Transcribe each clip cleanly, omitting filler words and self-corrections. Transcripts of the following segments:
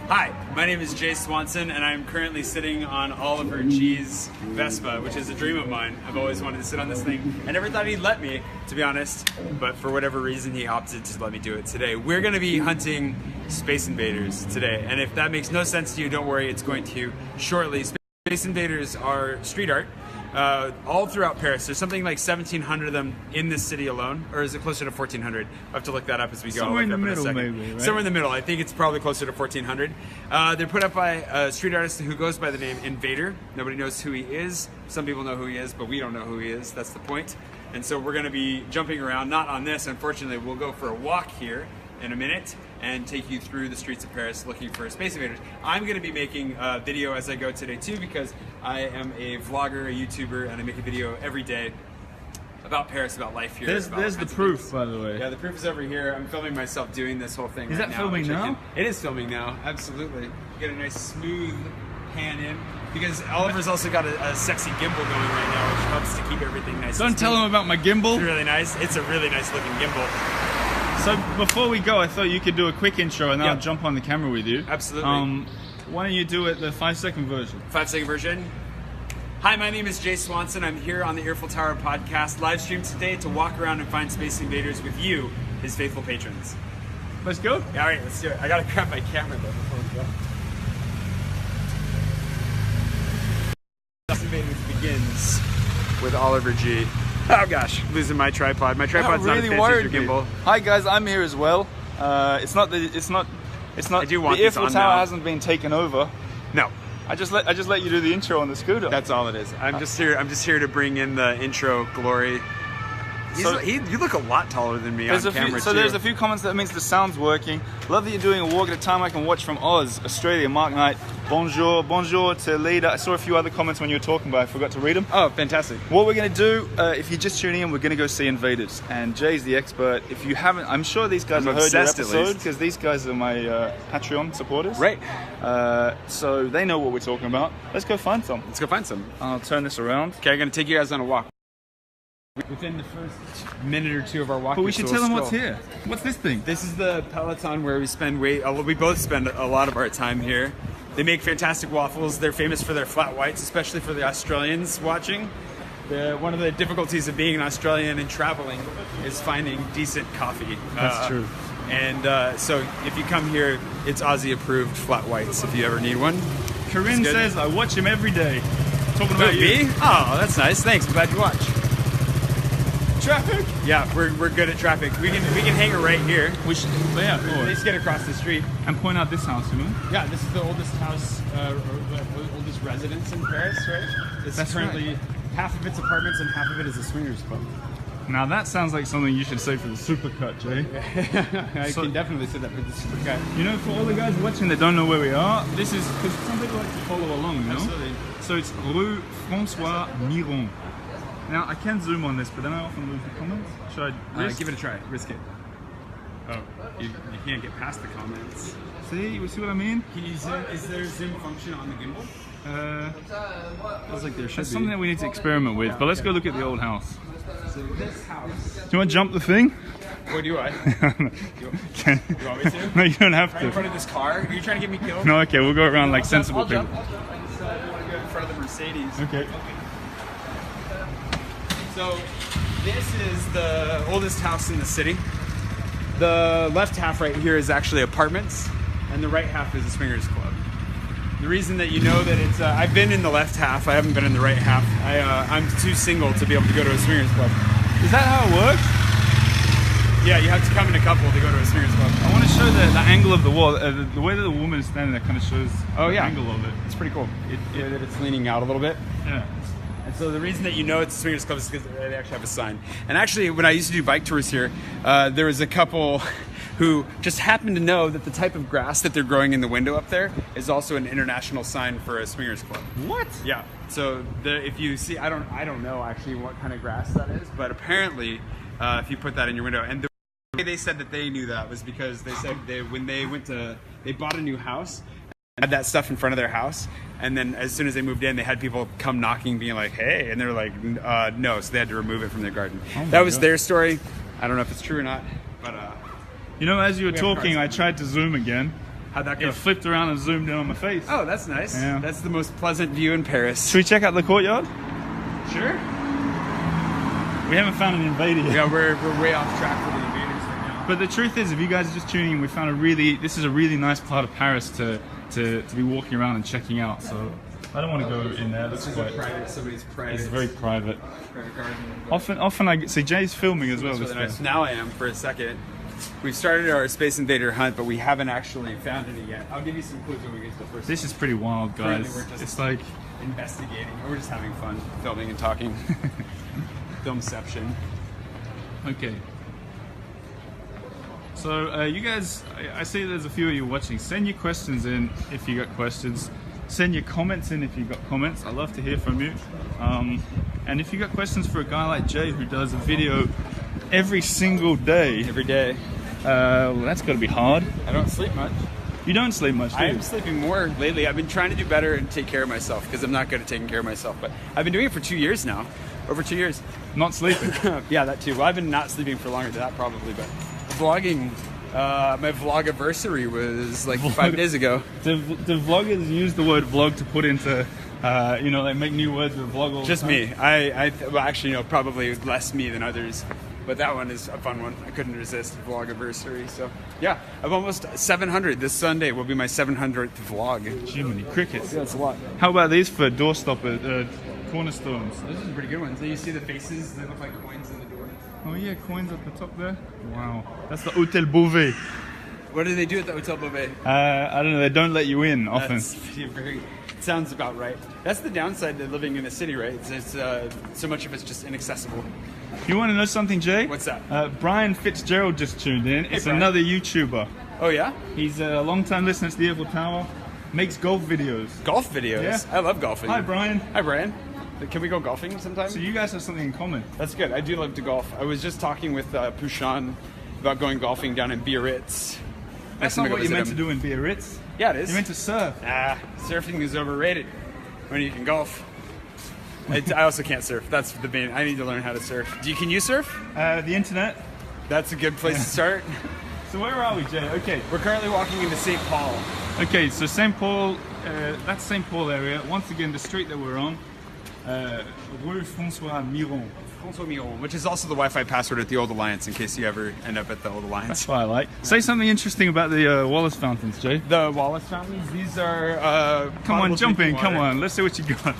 Hi, my name is Jay Swanson, and I'm currently sitting on Oliver G's Vespa, which is a dream of mine. I've always wanted to sit on this thing. I never thought he'd let me, to be honest, but for whatever reason, he opted to let me do it today. We're going to be hunting Space Invaders today, and if that makes no sense to you, don't worry, it's going to shortly. Space Invaders are street art. All throughout Paris. There's something like 1,700 of them in this city alone, or is it closer to 1,400? I'll have to look that up as we go. Somewhere in the middle, maybe, right? Somewhere in the middle. I think it's probably closer to 1,400. They're put up by a street artist who goes by the name Invader. Nobody knows who he is. Some people know who he is, but we don't know who he is. That's the point. And so we're going to be jumping around, not on this, unfortunately. We'll go for a walk here in a minute and take you through the streets of Paris looking for Space Invaders. I'm going to be making a video as I go today too, because I am a vlogger, a YouTuber, and I make a video every day about Paris, about life here. There's the proof, by the way. Yeah, the proof is over here. I'm filming myself doing this whole thing. Is right that now, filming now? It is filming now, absolutely. Get a nice smooth pan in, because Oliver's also got a sexy gimbal going right now, which helps to keep everything nice. Don't tell him about my gimbal. It's really nice. It's a really nice looking gimbal. So before we go, I thought you could do a quick intro and then I'll jump on the camera with you. Absolutely. Why don't you do it the 5-second version? 5-second version. Hi, my name is Jay Swanson. I'm here on the Eiffel Tower podcast, live stream today to walk around and find Space Invaders with you, his faithful patrons. Let's go. Yeah, all right, let's do it. I gotta grab my camera though before we go. Space Invaders begins with Oliver G. Oh gosh, losing my tripod. My tripod's not as fancy as your gimbal. Hi guys, I'm here as well. It's not the Eiffel Tower hasn't been taken over. No. I just let you do the intro on the scooter. That's all it is. I'm just here to bring in the intro glory. You look a lot taller than me on camera too. There's a few comments that means the sound's working. Love that you're doing a walk at a time I can watch from Oz, Australia. Mark Knight, bonjour to Leda. I saw a few other comments when you were talking, but I forgot to read them. Oh, fantastic. What we're going to do, if you're just tuning in, we're going to go see Invaders. And Jay's the expert. If you haven't, I'm sure these guys have heard your episode, because these guys are my Patreon supporters. Right. So they know what we're talking about. Let's go find some. Let's go find some. I'll turn this around. Okay, I'm going to take you guys on a walk. Within the first minute or two of our walk, but we should tell them what's here. What's this thing? This is the Peloton where we both spend a lot of our time here. They make fantastic waffles. They're famous for their flat whites, especially for the Australians watching. One of the difficulties of being an Australian and traveling is finding decent coffee. That's true. And so if you come here, it's Aussie approved flat whites if you ever need one. Corinne says I watch him every day. Talking about you. Me? Oh, that's nice. Thanks. I'm glad you watch. Traffic? Yeah, we're good at traffic. We can hang it right here. We should, yeah. Let's get across the street and point out this house, you know? Yeah, this is the oldest house, or the oldest residence in Paris, right? That's currently half of it's apartments and half of it is a swingers club. Now that sounds like something you should say for the supercut, Jay. I can definitely say that for the supercut. You know, for all the guys watching that don't know where we are, this is because some people like to follow along, you know? Absolutely. So it's Rue François Miron. Now, I can zoom on this, but then I often lose the comments. Should I risk? Give it a try. Risk it. Oh, you can't get past the comments. See? You see what I mean? Can you zoom? Is there a zoom function on the gimbal? Feels like there should be. That's something that we need to experiment with, but let's go look at the old house. So this house... Do you want to jump the thing? What do I? You want me to? No, you don't have to. Right in front of this car? Are you trying to get me killed? No, okay, we'll go around like sensible people. I want to go in front of the Mercedes. Okay. So this is the oldest house in the city. The left half right here is actually apartments, and the right half is a swingers club. The reason that you know that it's, I've been in the left half, I haven't been in the right half. I'm too single to be able to go to a swingers club. Is that how it works? Yeah, you have to come in a couple to go to a swingers club. I want to show the angle of the wall. The way that the woman is standing there kind of shows the angle of it. It's pretty cool. It's leaning out a little bit. Yeah. And so the reason that you know it's a swingers club is because they actually have a sign. And actually, when I used to do bike tours here, there was a couple who just happened to know that the type of grass that they're growing in the window up there is also an international sign for a swingers club. What? Yeah. So if you see, I don't know actually what kind of grass that is, but apparently, if you put that in your window, and the way they said that they knew that was because they said when they bought a new house, had that stuff in front of their house, and then as soon as they moved in, they had people come knocking being like, hey, and they're like, no, so they had to remove it from their garden. That was their story. I don't know if it's true or not, but You know, as you were We have talking, I cars. tried to zoom again. How'd that go? It flipped around and zoomed in on my face. Oh, that's nice. Yeah. That's the most pleasant view in Paris. Should we check out the courtyard? Sure. We haven't found an invader yet. Yeah, we're way off track for the invaders right now. But the truth is, if you guys are just tuning in, we found this is a really nice part of Paris to be walking around and checking out. So I don't want to go in there. That's This is quite, a private, somebody's private. it's very private. private garden. Often I see Jay's filming as well. That's This really nice. day. Now I am for a second. We've started our Space Invader hunt, but we haven't actually found any yet. I'll give you some clues when we get to the first. This is pretty wild, guys. Currently, we're just- It's like investigating. We're just having fun, filming and talking. Filmception. okay. So you guys, I see there's a few of you watching. Send your questions in if you got questions. Send your comments in if you got comments. I love to hear from you. And if you got questions for a guy like Jay who does a video every single day, Every day. well, that's got to be hard. I don't sleep much. You don't sleep much, do I you? am sleeping more lately. I've been trying to do better and take care of myself because I'm not good at taking care of myself. But I've been doing it for 2 years now. Over 2 years. Not sleeping. Yeah, that too. Well, I've been not sleeping for longer than that probably, but vlogging, my vlogiversary was like 5 days ago. Do vloggers use the word vlog to put into, you know, they make new words with vlog all the Just time? me. Well, actually, no, probably less me than others. But that one is a fun one. I couldn't resist vlogiversary. So yeah, I've almost 700. This Sunday will be my 700th vlog. Jiminy crickets. Yeah, that's a lot. How about these for doorstopper, cornerstones? Those are pretty good ones. You see the faces? They look like coins in the door. Oh yeah, coins at the top there. Wow, that's the Hotel Beauvais. What do they do at the Hotel Beauvais? I don't know. They don't let you in often. That's very. Sounds about right. That's the downside to living in a city, right? It's so much of it's just inaccessible. You want to know something, Jay? What's that? Brian Fitzgerald just tuned in. It's Brian. another YouTuber. Oh yeah, He's a long-time listener to the Eiffel Tower. Makes golf videos. golf videos. Yeah. I love golfing. Hi, Brian. Hi, Brian. Can we go golfing sometime? So you guys have something in common. That's good. I do love to golf. I was just talking with Pushan about going golfing down in Biarritz. That's not what you're meant to do in Biarritz. Yeah, it is. You're meant to surf. Surfing is overrated when you can golf. I also can't surf. That's the main. I need to learn how to surf. Can you surf? The internet. That's a good place to start. So where are we, Jay? Okay. We're currently walking into St. Paul. Okay, so St. Paul, that's St. Paul area. Once again, the street that we're on, Rue François Miron. François Miron, which is also the Wi-Fi password at the Old Alliance in case you ever end up at the Old Alliance. That's what I like. Say something interesting about the Wallace fountains, Jay. The Wallace fountains, these are Come on, potable jump in. drinking Come water. on, let's see what you got.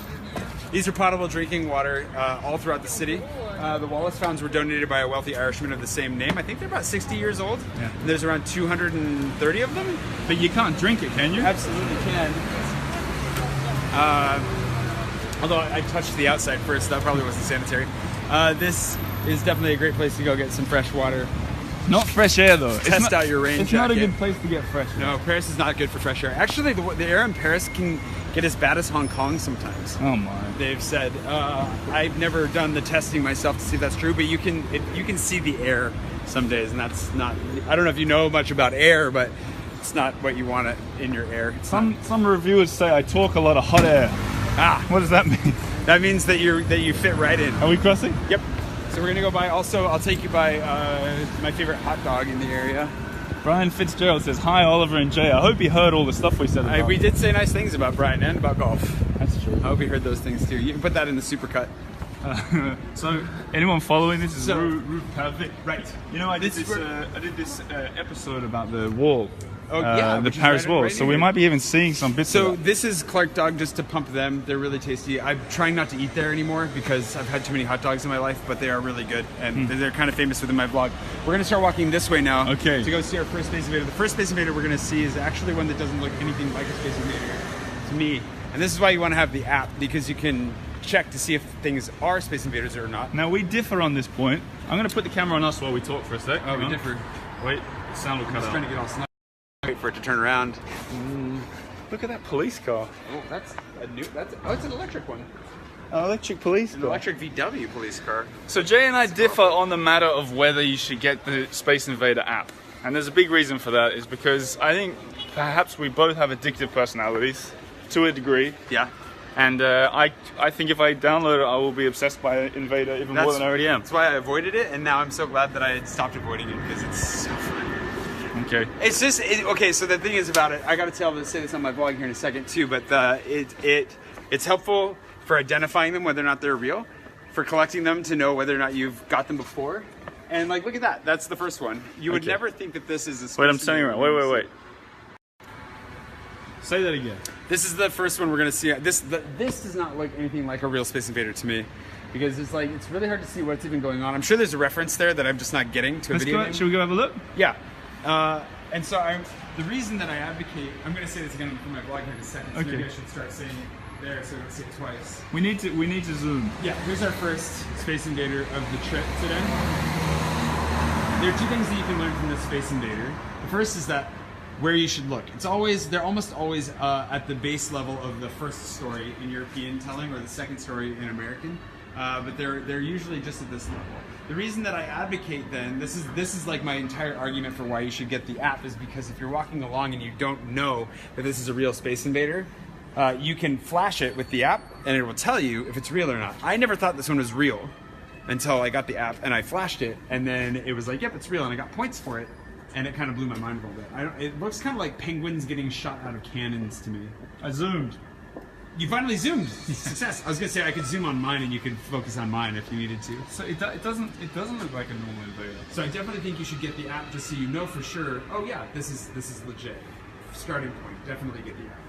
These are potable drinking water all throughout the city. The Wallace fountains were donated by a wealthy Irishman of the same name. I think they're about 60 years old. Yeah. And there's around 230 of them. But you can't drink it, can you? Absolutely can. Although I touched the outside first, that probably wasn't sanitary. This is definitely a great place to go get some fresh water. Not fresh air though. Test out your rain It's not a jacket. good place to get fresh air. No, Paris is not good for fresh air. Actually, the air in Paris can get as bad as Hong Kong sometimes. Oh my. They've said. I've never done the testing myself to see if that's true, but you can see the air some days, and that's not. I don't know if you know much about air, but it's not what you want in your air. It's not- Some reviewers say I talk a lot of hot air. What does that mean? that means that you fit right in. Are we crossing? Yep. So we're gonna go by. Also, I'll take you by my favorite hot dog in the area. Brian Fitzgerald says, hi Oliver and Jay. I hope you heard all the stuff we said about We did say nice things about Brian and about golf. That's true. I hope you heard those things too. You can put that in the supercut. So, anyone following this is So- Rue Pavé. Right. You know, I did This this. is where- I did this episode about the wall. Oh, yeah, the which is Paris right- wall. right So we here. might be even seeing some bits So of that. this is Clark Dog just to pump them. They're really tasty. I'm trying not to eat there anymore because I've had too many hot dogs in my life, but they are really good and they're kind of famous within my vlog. We're gonna start walking this way now. Okay. To go see our first Space Invader. The first Space Invader we're gonna see is actually one that doesn't look anything like a Space Invader. It's me. And this is why you want to have the app because you can check to see if things are Space Invaders or not. Now we differ on this point. I'm going to put the camera on us while we talk for a sec. Oh, Hang we on. differ. Wait, the sound will I'm cut just out. trying to get all snug. Wait for it to turn around. Look at that police car. Oh, that's a new. It's an electric one. An electric police An car. electric VW police car. So Jay and I differ on the matter of whether you should get the Space Invader app. And there's a big reason for that is because I think perhaps we both have addictive personalities to a degree. Yeah. And I think if I download it, I will be obsessed by Invader even more than I already am. That's why I avoided it, and now I'm so glad that I had stopped avoiding it because it's so fun. Okay. It's just okay. So the thing is about it, I got to say this on my vlog here in a second too. But it's helpful for identifying them whether or not they're real, for collecting them to know whether or not you've got them before. And like, look at that. That's the first one. You would never think that this is a. Wait, I'm turning around. Wait. Say that again. This is the first one we're gonna see. This does not look anything like a real Space Invader to me, because it's really hard to see what's even going on. I'm sure there's a reference there that I'm just not getting to a video game. Should we go have a look? Yeah. And so the reason that I advocate, I'm gonna say this again for my vlog here in a second. So maybe I should start saying it there so I don't say it twice. We need to zoom. Yeah. Here's our first Space Invader of the trip today. There are two things that you can learn from this Space Invader. The first is that where you should look. They're almost always at the base level of the first story in European telling or the second story in American, but they're usually just at this level. The reason that I advocate then, this is like my entire argument for why you should get the app, is because if you're walking along and you don't know that this is a real Space Invader, you can flash it with the app and it will tell you if it's real or not. I never thought this one was real until I got the app and I flashed it, and then it was like, yep, it's real, and I got points for it. And it kind of blew my mind a little bit. It looks kind of like penguins getting shot out of cannons to me. I zoomed. You finally zoomed. Success. I was gonna say I could zoom on mine and you could focus on mine if you needed to. So it doesn't look like a normal invader. So I definitely think you should get the app just so you know for sure. Oh yeah, this is legit. Starting point. Definitely get the app.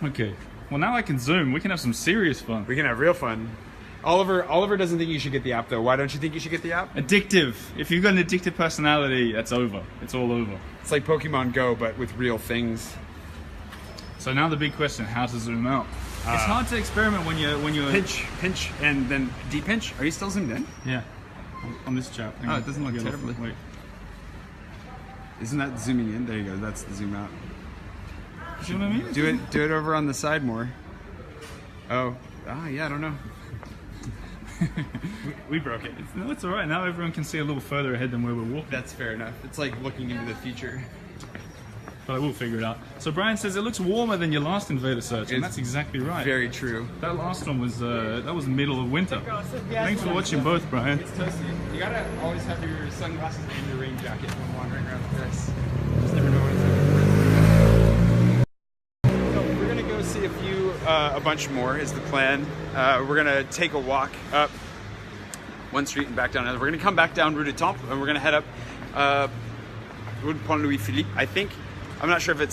Okay. Well, now I can zoom. We can have some serious fun. We can have real fun. Oliver doesn't think you should get the app though. Why don't you think you should get the app? Addictive. If you've got an addictive personality, that's over. It's all over. It's like Pokemon Go, but with real things. So now the big question: how to zoom out? It's hard to experiment when you're pinch, and then deep pinch. Are you still zoomed in? Yeah. On this chap. Oh, it doesn't look terribly. Wait. Isn't that zooming in? There you go. That's the zoom out. You know what I mean? Do it over on the side more. Oh. Yeah. I don't know. we broke it. No, it's all right. Now everyone can see a little further ahead than where we're walking. That's fair enough. It's like looking into the future. But I will figure it out. So Brian says it looks warmer than your last Invader search, and that's exactly right. Very true. That last one was middle of winter. Thanks for watching both, Brian. It's toasty. You gotta always have your sunglasses and your rain jacket when wandering around Paris. Just never know what it's like. So we're gonna go see a bunch more is the plan. We're gonna take a walk up one street and back down another. We're gonna come back down Rue de Temple and we're gonna head up Rue de Pont Louis Philippe, I think. I'm not sure if that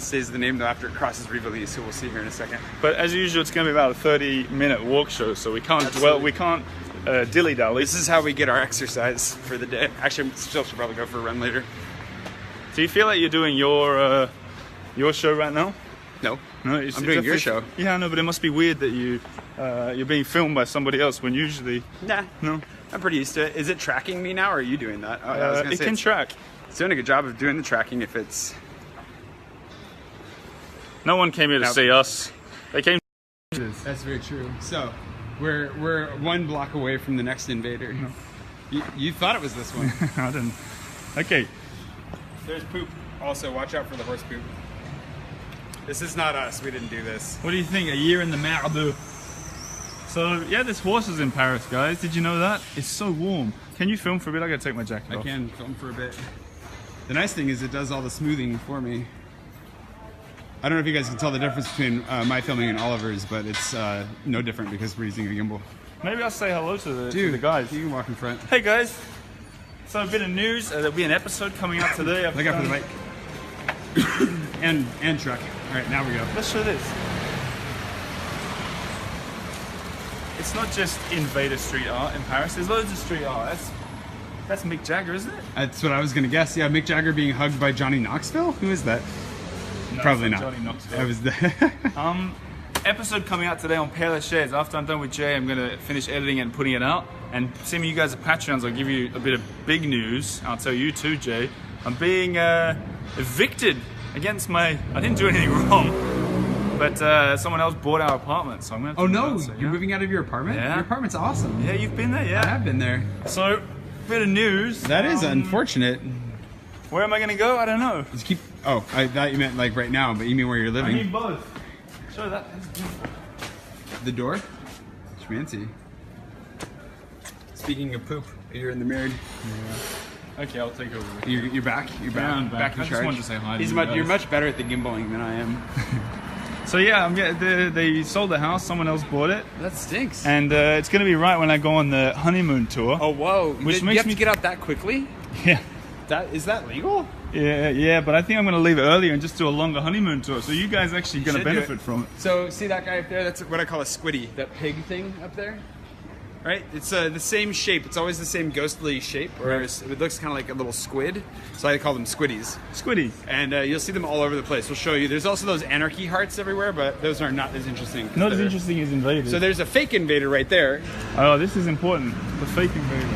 stays the name though after it crosses Rivoli, so we'll see here in a second. But as usual, it's going to be about a 30-minute walk show, so we can't dilly-dally. This is how we get our exercise for the day. Actually, I still should probably go for a run later. Do you feel like you're doing your show right now? No, no, I'm doing your show. Yeah, I know, but it must be weird that you're being filmed by somebody else when usually. Nah, no, I'm pretty used to it. Is it tracking me now, or are you doing that? I was gonna it can track. It's doing a good job of doing the tracking if it's. No one came here to see us. They came. That's very true. So, we're one block away from the next invader. No. You thought it was this one. I didn't. Okay. There's poop. Also, watch out for the horse poop. This is not us. We didn't do this. What do you think? A year in the Marais. So yeah, there's horses in Paris, guys. Did you know that? It's so warm. Can you film for a bit? I gotta take my jacket off. I can film for a bit. The nice thing is it does all the smoothing for me. I don't know if you guys can tell the difference between my filming and Oliver's, but it's no different because we're using a gimbal. Maybe I'll say hello to the guys. You can walk in front. Hey guys. So a bit of news. There'll be an episode coming out today. Look out for the mic. and truck. All right, now we go. Let's show this. It's not just Invader street art in Paris. There's loads of street art. That's Mick Jagger, isn't it? That's what I was gonna guess. Yeah, Mick Jagger being hugged by Johnny Knoxville. Who is that? No, probably not. Johnny Knoxville. I was the episode coming out today on Père Lachaise. After I'm done with Jay, I'm gonna finish editing it and putting it out. And seeing you guys are Patreons, I'll give you a bit of big news. I'll tell you too, Jay. I'm being evicted against I didn't do anything wrong, but someone else bought our apartment, so I'm gonna. Oh no! You're moving out of your apartment? Yeah. Your apartment's awesome. Yeah, you've been there. Yeah, I have been there. So, bit of news. That is unfortunate. Where am I gonna go? I don't know. Just keep. Oh, I thought you meant like right now, but you mean where you're living? I mean both. Show that. The door. Schmancy. Speaking of poop, you're in the mirror. Yeah. Okay, I'll take over. You're back. You're back. Yeah, I'm back. in I just charge. wanted to say hi to you You're guys. much better at the gimbaling than I am. So yeah, they sold the house. Someone else bought it, That stinks. and it's going to be right when I go on the honeymoon tour. Oh whoa! Which you makes have me to get out that quickly. Yeah, Is that legal? yeah. But I think I'm going to leave it earlier and just do a longer honeymoon tour. So you guys actually going to should do benefit it. from it. So see that guy up there? That's what I call a squiddy. That pig thing up there. Right? It's the same shape. It's always the same ghostly shape, or it looks kind of like a little squid. So I call them squiddies. Squiddy. And you'll see them all over the place. We'll show you. There's also those anarchy hearts everywhere, but those are not as interesting. Not as interesting as Invaders. So there's a fake invader right there. Oh, this is important. The fake invader.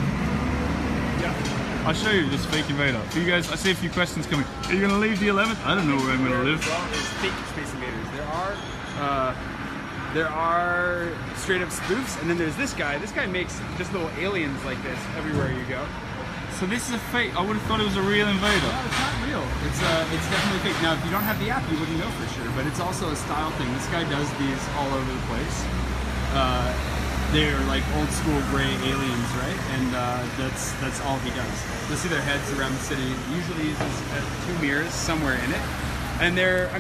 Yeah. I'll show you this fake invader. So you guys, I see a few questions coming. Are you going to leave the 11th? I don't know where I'm going to live. Well, there's fake Space Invaders. There are straight up spoofs, and then there's this guy. This guy makes just little aliens like this everywhere you go. So this is a fake. I would have thought it was a real invader. No, it's not real. It's definitely fake. Now, if you don't have the app, you wouldn't know for sure, but it's also a style thing. This guy does these all over the place. They're like old school gray aliens, right? And that's all he does. You'll see their heads around the city. Usually uses two mirrors somewhere in it, and they're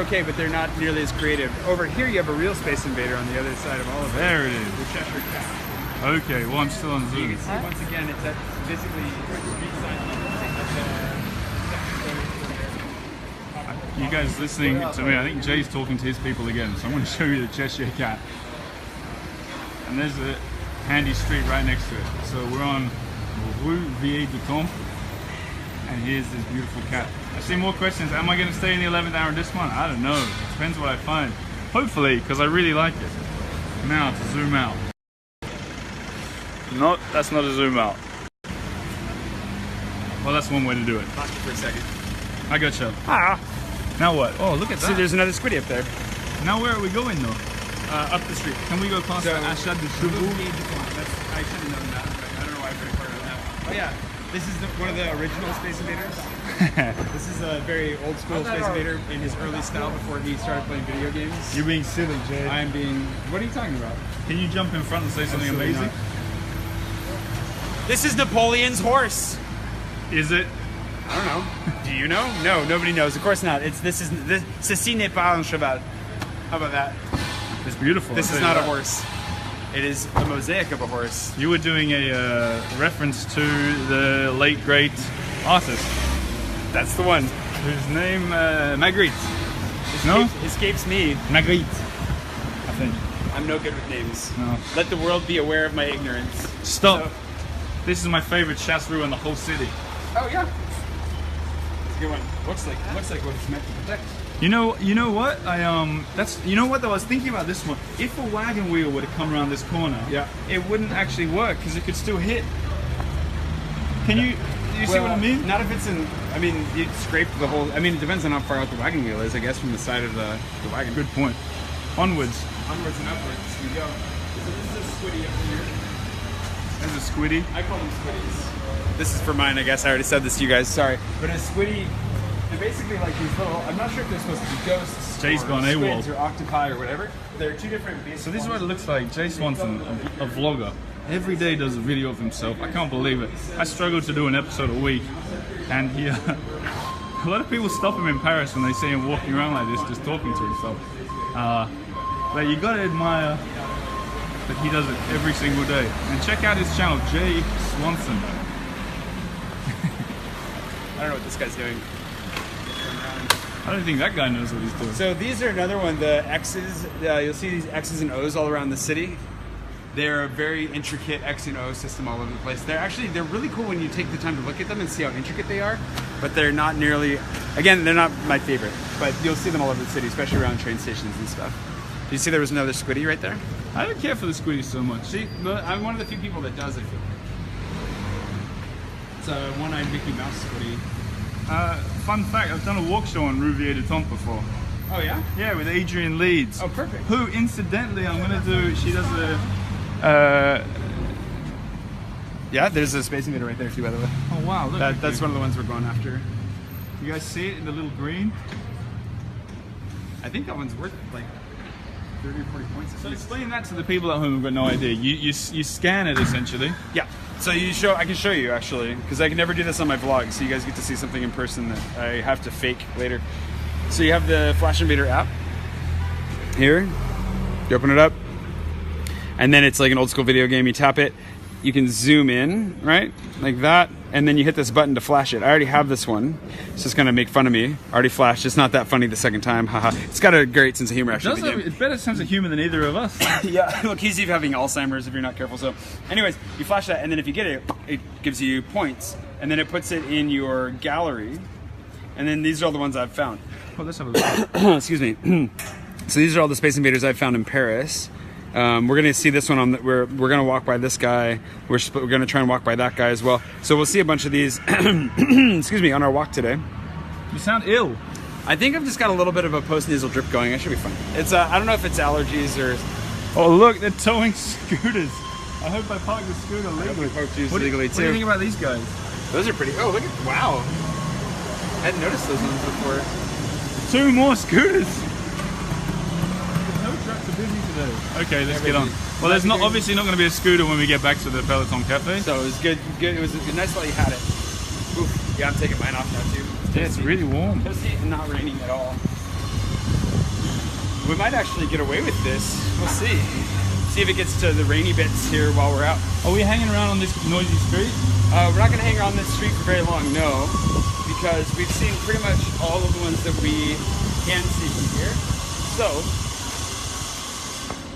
okay, but they're not nearly as creative. Over here, you have a real Space Invader on the other side of all of it. There it is. The Cheshire Cat. Okay, well I'm still on You Zoom. can see once again, it's at basically You guys listening to me, I think Jay's talking to his people again, so I'm going to show you the Cheshire Cat. And there's a handy street right next to it. So we're on Rue Vieille du Temple, and here's this beautiful cat. I see more questions. Am I going to stay in the 11th hour this month? I don't know. It depends what I find. Hopefully, because I really like it. Now to zoom out. No, that's not a zoom out. Well, that's one way to do it. Pause for a second. I gotcha. Ah. Now what? Oh, look at that. See, there's another squiddy up there. Now where are we going though? Up the street. Can we go past the Achat de Chevaux? I should have known that, but I don't know why I very far on that. Oh yeah, this is one of the original Space Invaders. This is a very old school Space Invader in his early style before he started playing video games. You're being silly, Jay. I'm being... What are you talking about? Can you jump in front and say something Absolutely amazing? not. This is Napoleon's horse. Is it? I don't know. Do you know? No, nobody knows. Of course not. Ceci n'est pas un cheval. How about that? It's beautiful. This is not a horse. It is a mosaic of a horse. You were doing a reference to the late great artist, That's the one. whose name Magritte. No, Escapes me. Magritte. I think. I'm no good with names. No. Let the world be aware of my ignorance. Stop. So- This is my favorite chasse-roue in the whole city. Oh yeah. It's a good one. Looks like what it's meant to protect. You know what? You know what though? I was thinking about this one. If a wagon wheel were to come around this corner, Yeah. it wouldn't actually work because it could still hit. Can you? Do you see what I mean? Not if it's in. I mean, you'd scrape the whole. I mean, it depends on how far out the wagon wheel is. I guess from the side of the wagon. Good point. Onwards. Onwards and upwards we go. So this is a squiddy up here. There's a squiddy. I call them squiddies. This is for mine, I guess. I already said this to you guys. Sorry. But a squiddy, they're basically like these little. I'm not sure if they're supposed to be ghosts. Jay's or gone AWOL. squids or octopi or whatever. They're two different. So this is what it looks like. Jay Swanson, a vlogger, every day does a video of himself. I can't believe it. I struggle to do an episode a week, and he, a lot of people stop him in Paris when they see him walking around like this, just talking to himself. But you gotta admire that he does it every single day. And check out his channel, Jay Swanson. I don't know what this guy's doing. I don't think that guy knows what he's doing. So these are another one. The X's. You'll see these X's and O's all around the city. They're a very intricate X and O system all over the place. They're really cool when you take the time to look at them and see how intricate they are. But they're not nearly. Again, they're not my favorite. But you'll see them all over the city, especially around train stations and stuff. Do you see there was another squiddy right there? I don't care for the squiddy so much. See, I'm one of the few people that does. I feel like it's a one-eyed Mickey Mouse squiddy. Fun fact, I've done a walk show on Rue Vieille du Temple before. Oh yeah. Yeah, with Adrian Leeds. Oh, perfect. Who, incidentally, I'm gonna do. She does a. Yeah, there's a Space Invader right there too, by the way. Oh wow! Look. That's one of the ones we're going after. You guys see it in the little green? I think that one's worth like 30 or 40 points. So explain that to the people at home who've got no idea. You scan it essentially. Yeah. So I can show you actually, because I can never do this on my vlog, so you guys get to see something in person that I have to fake later. So you have the Flash Invader app here. You open it up, and then it's like an old school video game. You tap it, you can zoom in, right, like that, and then you hit this button to flash it. I already have this one. It's just gonna make fun of me. Already flashed. It's not that funny the second time. Haha. It's got a great sense of humor actually. It does have a better sense of humor than either of us. Yeah, look, he's even having Alzheimer's if you're not careful. So, anyways, you flash that, and then if you get it, it gives you points, and then it puts it in your gallery, and then these are all the ones I've found. Well, let's have a look. Excuse me. So these are all the Space Invaders I've found in Paris. We're gonna see this one on the, we're gonna walk by this guy. We're gonna try and walk by that guy as well. So we'll see a bunch of these. Excuse me, on our walk today. You sound ill. I think I've just got a little bit of a post-nasal drip going. I should be fine. It's I don't know if it's allergies or. Oh look, they're towing scooters. I hope I parked the scooter legally. What do you What do you think about these guys? Those are pretty. Oh, look at, wow. I hadn't noticed those ones before. 2 more scooters. No trucks are busy today. Okay, let's get on. Well, there's not obviously not going to be a scooter when we get back to the Peloton Cafe. So it was good. It was nice while you had it. Oof. Yeah, I'm taking mine off now too. Yeah, it's really warm. Toasty and not raining at all. We might actually get away with this. We'll see. See if it gets to the rainy bits here while we're out. Are we hanging around on this noisy street? We're not going to hang around this street for very long, no, because we've seen pretty much all of the ones that we can see from here. So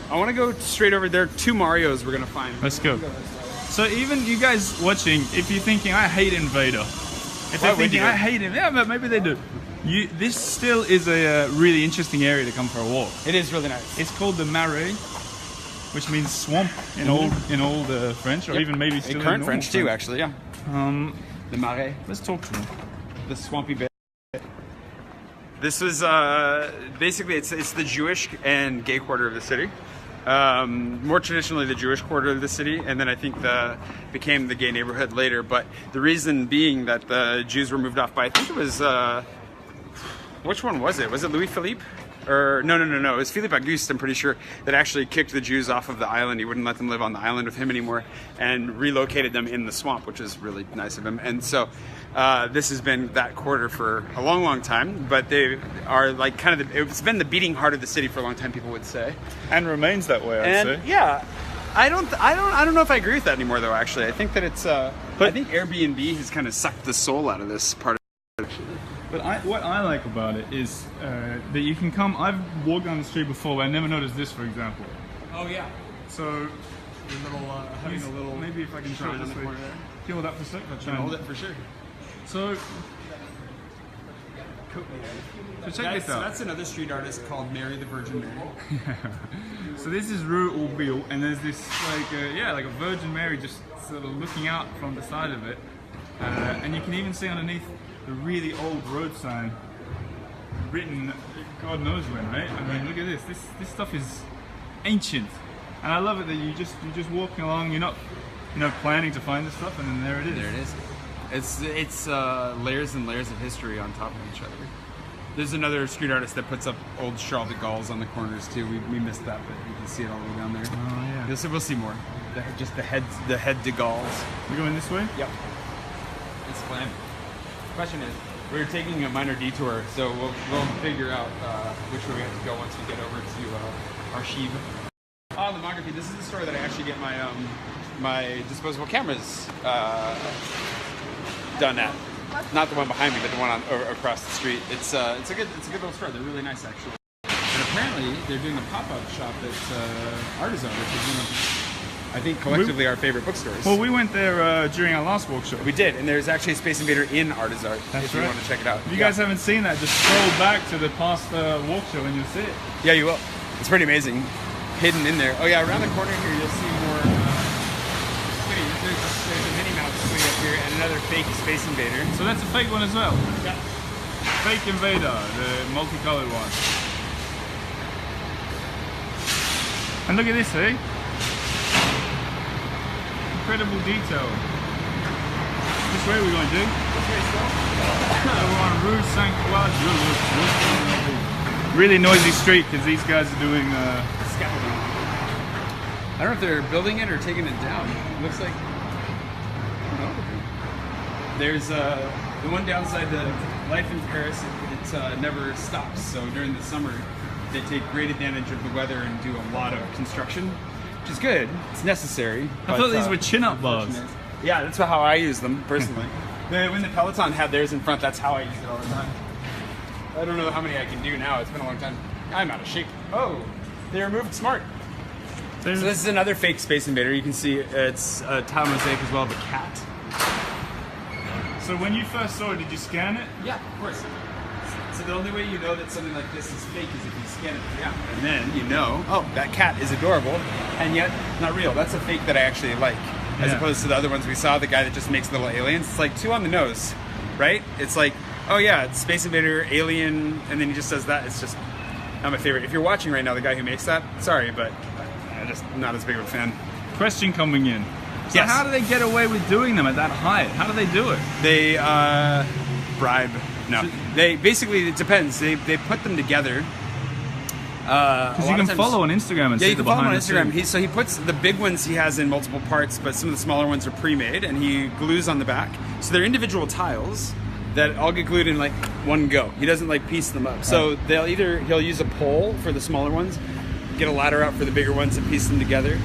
I want to go straight over there. 2 Marios we're going to find. Let's go. So even you guys watching, if you're thinking I hate Invader, if they're thinking I hate him, yeah, but maybe they do. This still is a really interesting area to come for a walk. It is really nice. It's called the Marais, which means swamp in old French, or even maybe still in current in French too, actually. Yeah. The Marais. Let's talk to them. The swampy bit. This was basically it's the Jewish and gay quarter of the city. More traditionally the Jewish quarter of the city, and then I think became the gay neighborhood later. But the reason being that the Jews were moved off by, I think it was which one was it? Was it Louis Philippe? Or no, it was Philippe Auguste, I'm pretty sure, that actually kicked the Jews off of the island. He wouldn't let them live on the island with him anymore, and relocated them in the swamp, which is really nice of him. And so this has been that quarter for a long, long time, but they are like kind of it's been the beating heart of the city for a long time, people would say, and remains that way. I'd say. Yeah, I don't know if I agree with that anymore, though. Actually, I think that it's I think Airbnb has kind of sucked the soul out of this part. But what I like about it is that you can come. I've walked down the street before, but I never noticed this, for example. Oh yeah. So Having a little. Maybe if I can show it this way. Can you hold that for a sec? I'll try and Hold it for sure. So check this out. That's another street artist called Mary the Virgin Mary. So this is Rue Aubille, and there's this like a Virgin Mary just sort of looking out from the side of it, and you can even see underneath the really old road sign written God knows when, right? I mean, look at this. This stuff is ancient, and I love it that you're just walking along. You're not planning to find this stuff, and then there it is. There it is. It's layers and layers of history on top of each other. There's another street artist that puts up old Charles de Gaulle's on the corners too. We missed that, but you can see it all the way down there. Oh yeah. We'll see more. Just the head de Gaulle's. We're going this way? Yep. It's fun. Question is, we're taking a minor detour, so we'll figure out which way we have to go once we get over to Archive. Oh, Lomography. This is the store that I actually get my my disposable cameras done at. Not the one behind me, but the one across the street. It's a good little store. They're really nice, actually. And apparently, they're doing a pop-up shop at Artisan, which is one of, I think, collectively our favorite bookstores. Well, we went there during our last workshop. We did, and there's actually a Space Invader in Artisan. If you want to check it out. If you guys haven't seen that, just scroll back to the past workshop and you'll see it. Yeah, you will. It's pretty amazing. Hidden in there. Oh yeah, around the corner here, you'll see more. There's a Minnie Mouse way up here, and another fake Space Invader. So that's a fake one as well. Yeah. Fake Invader, the multicolored one. And look at this, eh? Incredible detail. Which way are we going, dude? This way still? We're on Rue Saint Claude. Really noisy street because these guys are doing scaffolding. I don't know if they're building it or taking it down. It looks like There's the one downside to life in Paris, it never stops. So during the summer, they take great advantage of the weather and do a lot of construction, which is good. It's necessary. I thought these were chin-up bars. Yeah, that's how I use them personally. When the Peloton had theirs in front, that's how I use it all the time. I don't know how many I can do now. It's been a long time. I'm out of shape. Oh, they removed Smart. So this is another fake Space Invader. You can see it's a tile mosaic as well of a cat. So when you first saw it, did you scan it? Yeah, of course. So the only way you know that something like this is fake is if you scan it. Yeah. And then you know, oh, that cat is adorable, and yet not real. That's a fake that I actually like, as opposed to the other ones we saw. The guy that just makes little aliens. It's like too on the nose, right? It's like, oh yeah, it's Space Invader, alien, and then he just does that. It's just not my favorite. If you're watching right now, the guy who makes that, sorry, but I'm just not as big of a fan. Question coming in. So Yes. how do they get away with doing them at that height? How do they do it? They bribe. No, they basically, it depends. They put them together. Because you can follow on Instagram and Yeah, see you the can follow him on behind the Instagram. scenes. He puts the big ones he has in multiple parts, but some of the smaller ones are pre-made, and he glues on the back. So they're individual tiles that all get glued in like one go. He doesn't like piece them up. So he'll use a pole for the smaller ones, get a ladder out for the bigger ones, and piece them together.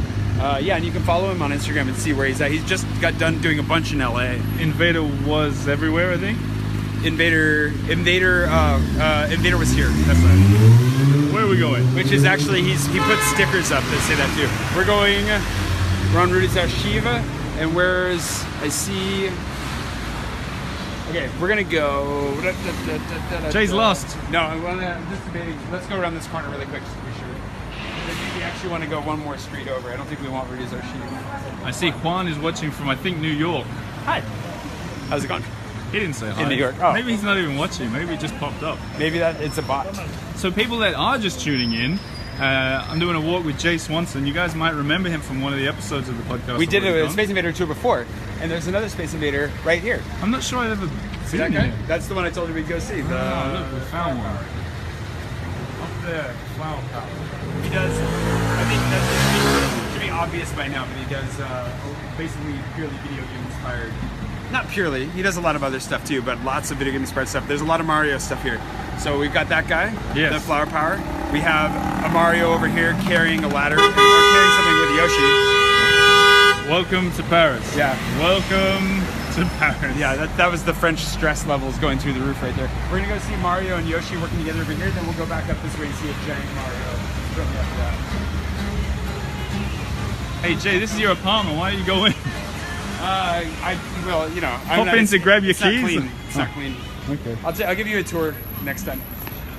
Yeah, and you can follow him on Instagram and see where he's at. He's just got done doing a bunch in LA. Invader was everywhere, I think. Invader was here. That's right. Where are we going? Which is actually, he puts stickers up that say that too. We're on Rue des Archives, and I see, okay, we're gonna go. Jay's lost. No, I'm just debating. Let's go around this corner really quick just to be sure. I think we actually want to go one more street over. I don't think we want Rue des Archives. I see Juan is watching from, I think, New York. Hi. How's it going? He didn't say hi. In New York. Oh. Maybe he's not even watching. Maybe it just popped up. Maybe it's a bot. So people that are just tuning in, I'm doing a walk with Jay Swanson. You guys might remember him from one of the episodes of the podcast. We did a Space Invader tour before, and there's another Space Invader right here. I'm not sure I've ever See seen that guy? him. That's the one I told you we'd go see. Oh, look, we found one. Up there, flower power. He does, I think that should be obvious by now, but he does basically purely video game inspired. Not purely, he does a lot of other stuff too, but lots of video game inspired stuff. There's a lot of Mario stuff here. So we've got that guy, the flower power. We have a Mario over here carrying a ladder, or carrying something with Yoshi. Welcome to Paris. Yeah. Welcome to Paris. Yeah, that was the French stress levels going through the roof right there. We're gonna go see Mario and Yoshi working together over here, then we'll go back up this way and see a giant Mario shortly after that. Hey Jay, this is your apartment. Why are you going? Well, you know, Hop in to grab your keys. Clean. It's not clean. Okay. I'll give you a tour next time.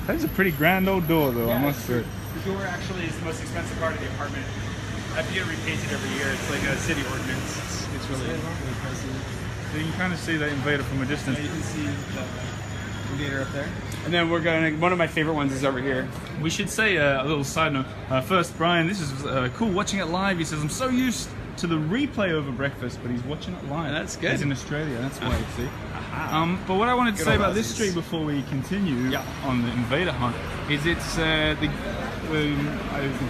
That's a pretty grand old door, though. I must say. The door actually is the most expensive part of the apartment. I have to get it repainted every year. It's like a city ordinance. It's really pricey. So you can kind of see that Invader from a distance. Yeah, you can see the Invader up there. And then one of my favorite ones is over here. We should say a little side note. First, Brian, this is cool watching it live. He says, I'm so used to the replay over breakfast, but he's watching it live. That's good. He's in Australia, that's why, you see. But what I wanted to say about this street before we continue on the Invader hunt is it's the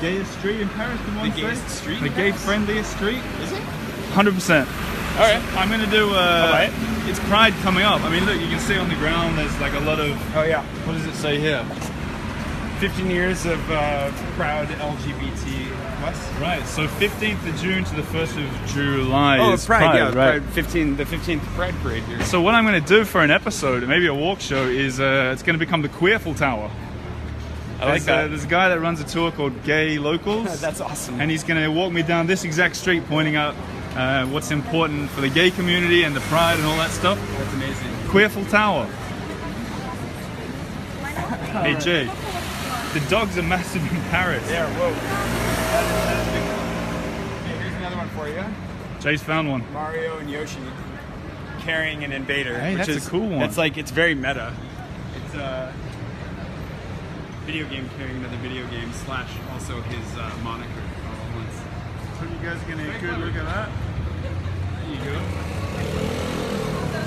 gayest street in Paris, the one gayest street? The gay-friendliest street. Is it? 100%. All right. I'm going to do, it's Pride coming up. I mean, look, you can see on the ground there's like a lot of, Oh yeah. what does it say here? 15 years of proud LGBT plus. Right, so 15th of June to the 1st of July is Pride, yeah, right? Pride 15, the 15th Pride Parade here. So what I'm going to do for an episode, maybe a walk show, is it's going to become the Queerful Tower. I like that. There's a guy that runs a tour called Gay Locals. That's awesome. And he's going to walk me down this exact street pointing out what's important for the gay community and the pride and all that stuff. That's amazing. Queerful Tower. Hey Jay, the dogs are massive in Paris. Yeah, whoa. That is big. Hey, here's another one for you. Jay's found one. Mario and Yoshi carrying an Invader. Hey, which that's is a cool one. It's very meta. It's a video game carrying another video game / also his moniker all at once. So you guys are getting a good look at that. There you go.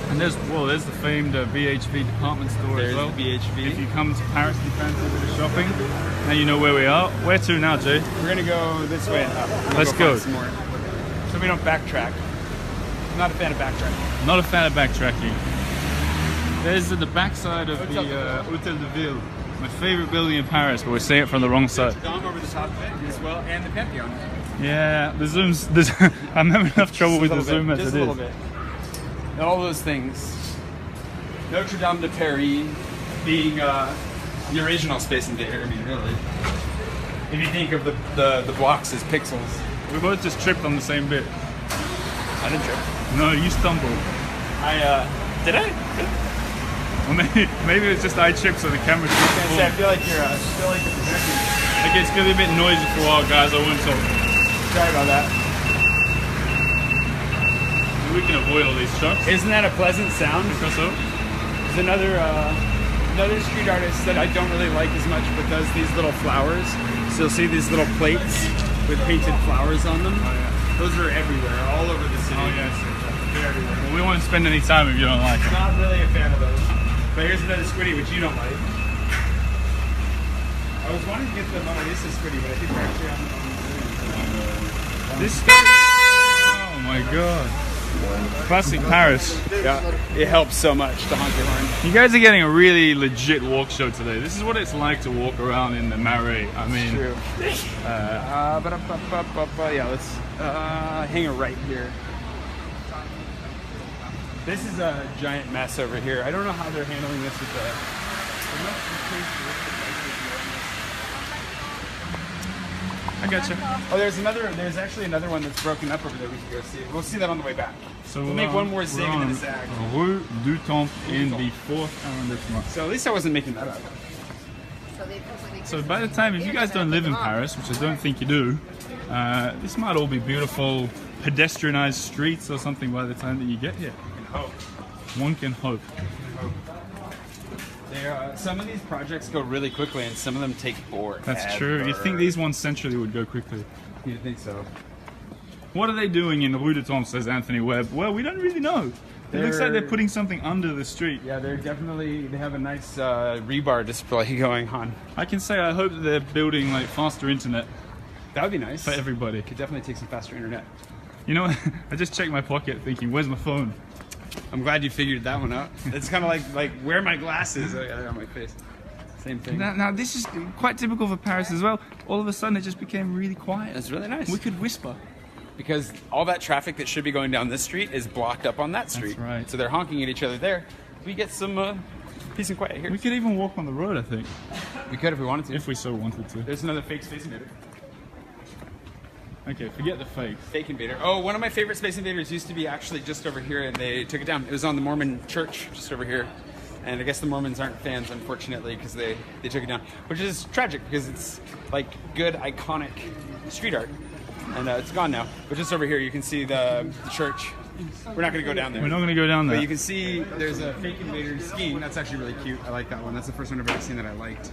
And there's the famed BHV department store There's as well. the BHV. If you come to Paris and fancy a bit of shopping, now you know where we are. Where to now, Jay? We're gonna go this way and up. Let's go. Find some more. So we don't backtrack. not a fan of backtracking. Not a fan of backtracking. There's the backside of the Hotel de Ville, my favorite building in Paris, but we're seeing it from the wrong side. Dome over the top of it as well, and the Pantheon. Yeah, the zooms. I'm having enough trouble with the zoom as it is. Just a little bit. All those things. Notre Dame de Paris being the original Space Invader. I mean, really. If you think of the blocks as pixels. We both just tripped on the same bit. I didn't trip. No, you stumbled. Did I? Or maybe it was just I tripped, so the camera tripped. I feel like you're projecting. Okay, it's gonna be a bit noisy for a while, guys. I won't talk. Sorry about that. We can avoid all these shots. Isn't that a pleasant sound? Because so. There's another street artist that I don't really like as much, but does these little flowers. So you'll see these little plates with painted flowers on them. Oh, yeah. Those are everywhere, all over the city. Oh yes, They're everywhere. well, we won't spend any time if you don't like it. Not really a fan of those. But here's another squiddy, which you don't like. I was wanting to get the Marais squiddy, but I think we're actually on This. Oh my god. Classic Paris. Yeah, it helps so much to honk your horn. You guys are getting a really legit walk show today. This is what it's like to walk around in the Marais. I mean, True. Yeah, let's hang it right here. This is a giant mess over here. I don't know how they're handling this with I gotcha. Oh, there's actually another one that's broken up over there we can go see. We'll see that on the way back. So we'll make one more zig we're into on the zag. Rue du Temple in the 4th arrondissement. So at least I wasn't making that up. So by the time, if you guys don't live in Paris, which I don't think you do, this might all be beautiful pedestrianized streets or something by the time that you get here. One can hope. Some of these projects go really quickly, and some of them take forever. That's true. You'd think these ones centrally would go quickly. You'd think so. What are they doing in Rue du Temple, says Anthony Webb? Well, we don't really know. It looks like they're putting something under the street. Yeah, they have a nice rebar display going on. I can say I hope that they're building like faster internet That would be nice. for everybody. Could definitely take some faster internet. You know, I just checked my pocket thinking, where's my phone? I'm glad you figured that one out. It's kind of like where are my glasses? I got on my face. Same thing. Now, this is quite typical for Paris as well. All of a sudden, it just became really quiet. It's really nice. We could whisper. Because all that traffic that should be going down this street is blocked up on that street. That's right. So they're honking at each other there. We get some peace and quiet here. We could even walk on the road, I think, We could if we wanted to. if we so wanted to. There's another fake Space Invader. Okay, forget the fake. Fake Invader. Oh, one of my favorite Space Invaders used to be actually just over here, and they took it down. It was on the Mormon church just over here. And I guess the Mormons aren't fans, unfortunately, because they took it down. Which is tragic, because it's like good, iconic street art. And it's gone now. But just over here, you can see the church. We're not going to go down there. We're not going to go down there. But you can see there's a fake Invader skiing. That's actually really cute. I like that one. That's the first one I've ever seen that I liked.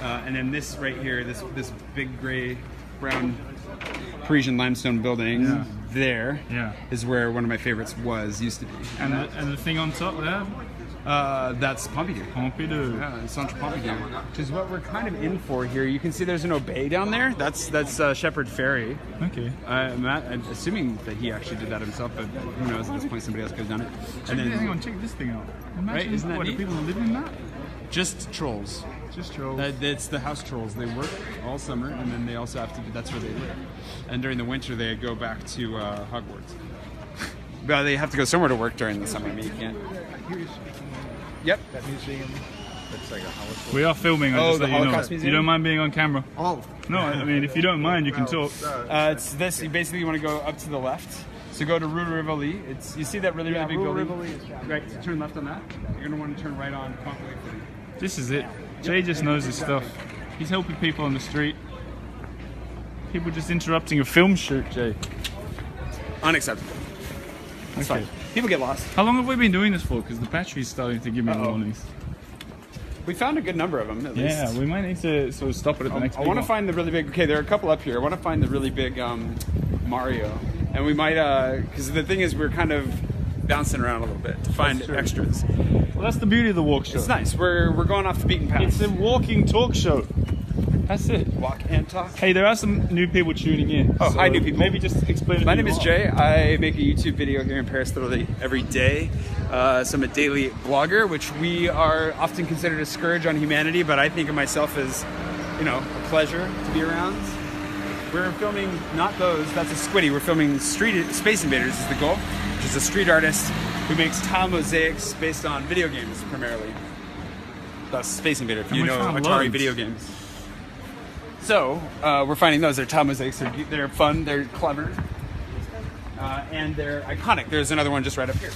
And then this right here, this big gray, brown Parisian limestone building there is where one of my favorites used to be. And the thing on top there? That's Pompidou. Pompidou. Yeah, Centre Pompidou, which is what we're kind of in for here. You can see there's an obey down there. That's Shepherd Ferry. Okay. I'm assuming that he actually did that himself, but who knows? At this point, somebody else could have done it. Hang on, check this thing out. Imagine, Right, isn't that what, do neat? people live in that? Just trolls. Just trolls. It's the house trolls. They work all summer, and then they also have to. That's where they live. And during the winter, they go back to Hogwarts. Well, they have to go somewhere to work during the summer. I mean, you can't. Yep. That museum looks like a Holocaust. We are filming. Oh, the you know. Holocaust Museum? You don't mind being on camera? Oh, No, I mean, if you don't mind, you can talk. It's this. You basically want to go up to the left. So go to Rue de Rivoli. You see that really big building? Right. So turn left on that. You're gonna want to turn right on Conqueror. This is it. Jay just knows his stuff. He's helping people on the street. People just interrupting a film shoot, Jay. Unacceptable. That's Okay. fine. People get lost. How long have we been doing this for? Because the battery's starting to give me warnings. We found a good number of them, at least. Yeah, we might need to sort of stop it at the next I want to one. find the really big. Okay, there are a couple up here. I want to find the really big Mario, and we might because the thing is we're kind of bouncing around a little bit to find That's true. extras. Well, that's the beauty of the walk show. It's nice. We're going off the beaten path. It's a walking talk show. That's it. Walk and talk. Hey, there are some new people tuning in. Oh, hi, new people. Maybe just explain. My name is Jay. I make a YouTube video here in Paris literally every day. So I'm a daily blogger, which we are often considered a scourge on humanity, but I think of myself as, you know, a pleasure to be around. We're filming not those, that's a Squiddy. We're filming Space Invaders is the goal, which is a street artist who makes tile mosaics based on video games primarily. That's Space Invader, if you know Atari video games. So, we're finding those. They're tile mosaics. They're fun. They're clever. And they're iconic. There's another one just right up here.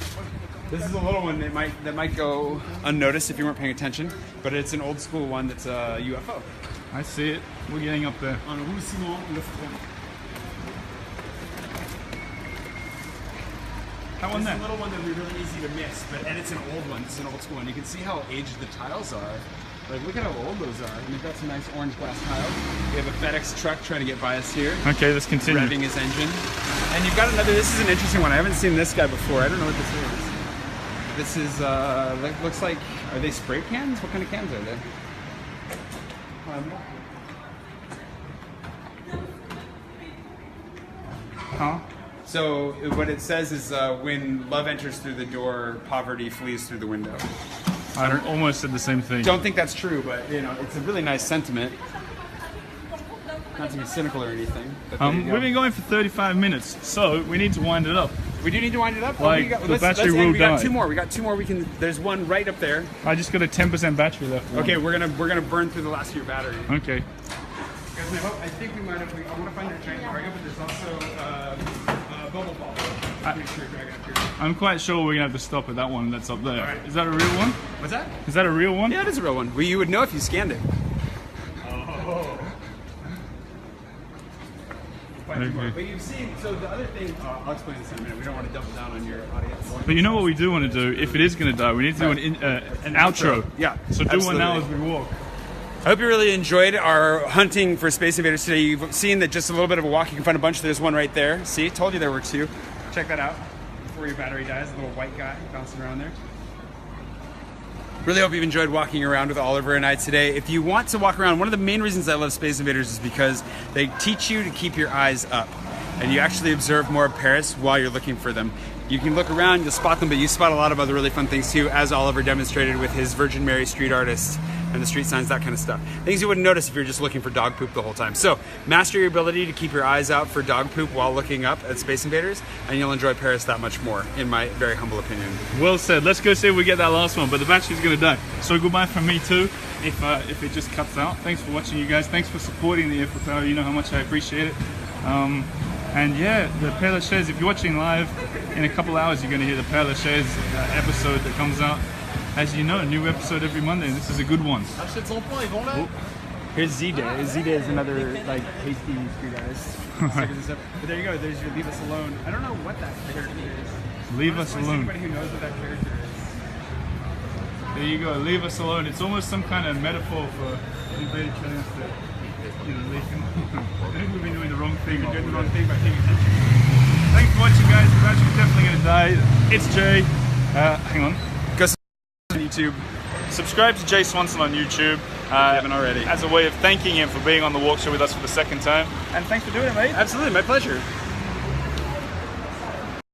This is a little one that might go unnoticed if you weren't paying attention, but it's an old school one that's a UFO. I see it. We're getting up there. On Rue Simon Le Front. That one This there. is a little one that would be really easy to miss, and it's an old one. It's an old school one. You can see how aged the tiles are. Like, look at how old those are. And they've got some nice orange glass tiles. We have a FedEx truck trying to get by us here. Okay, let's continue. Revving his engine. And you've got another, this is an interesting one. I haven't seen this guy before. I don't know what this is. This is, looks like, are they spray cans? What kind of cans are they? Huh? So what it says is when love enters through the door, poverty flees through the window. I almost said the same thing. Don't think that's true, but you know, it's a really nice sentiment. Not to be cynical or anything. But there you go. We've been going for 35 minutes, so we need to wind it up. We do need to wind it up. Like, the battery will We got die. two more. We got two more. We can. There's one right up there. I just got a 10% battery left. Okay, we're gonna burn through the last of your battery. Okay. Guys, I think we might have. I want to find a giant Mario, but there's also a bubble ball. I'm pretty sure dragon up here. I'm quite sure we're gonna have to stop at that one that's up there. Alright. Is that a real one? What's that? Is that a real one? Yeah, it is a real one. Well, you would know if you scanned it. Oh. Okay. But you've seen, so the other thing, I'll explain this in a minute. We don't want to double down on your audience. But you know what we do want to do? If it is going to die, we need to do an outro. Yeah, So do one now as absolutely. we walk. I hope you really enjoyed our hunting for Space Invaders today. You've seen that just a little bit of a walk. You can find a bunch. There's one right there. See, told you there were two. Check that out before your battery dies. A little white guy bouncing around there. Really hope you've enjoyed walking around with Oliver and I today. If you want to walk around, one of the main reasons I love Space Invaders is because they teach you to keep your eyes up. And you actually observe more of Paris while you're looking for them. You can look around, you'll spot them, but you spot a lot of other really fun things too, as Oliver demonstrated with his Virgin Mary street artists and the street signs, that kind of stuff. Things you wouldn't notice if you're just looking for dog poop the whole time. So, master your ability to keep your eyes out for dog poop while looking up at Space Invaders, and you'll enjoy Paris that much more, in my very humble opinion. Well said. Let's go see if we get that last one, but the battery's going to die. So goodbye from me too, if it just cuts out. Thanks for watching, you guys. Thanks for supporting the Eiffel Tower. You know how much I appreciate it. And yeah, the Père Lachaise, if you're watching live, in a couple hours you're going to hear the Père Lachaise episode that comes out. As you know, a new episode every Monday, and this is a good one. Here's Z-Day. Z-Day is another, like, hasty street artist. But there you go, there's your Leave Us Alone. I don't know what that character is. Leave us alone. Anybody who knows what that character is. There you go, leave us alone. It's almost some kind of metaphor for anybody trying to, you know, leave him. I think we've been doing the wrong thing. You're doing the wrong thing by paying attention. Thanks for watching, guys. The battery's definitely going to die. It's Jay. Hang on. Go on YouTube. Subscribe to Jay Swanson on YouTube. If you haven't already. As a way of thanking him for being on the walk show with us for the second time. And thanks for doing it, mate. Absolutely, my pleasure.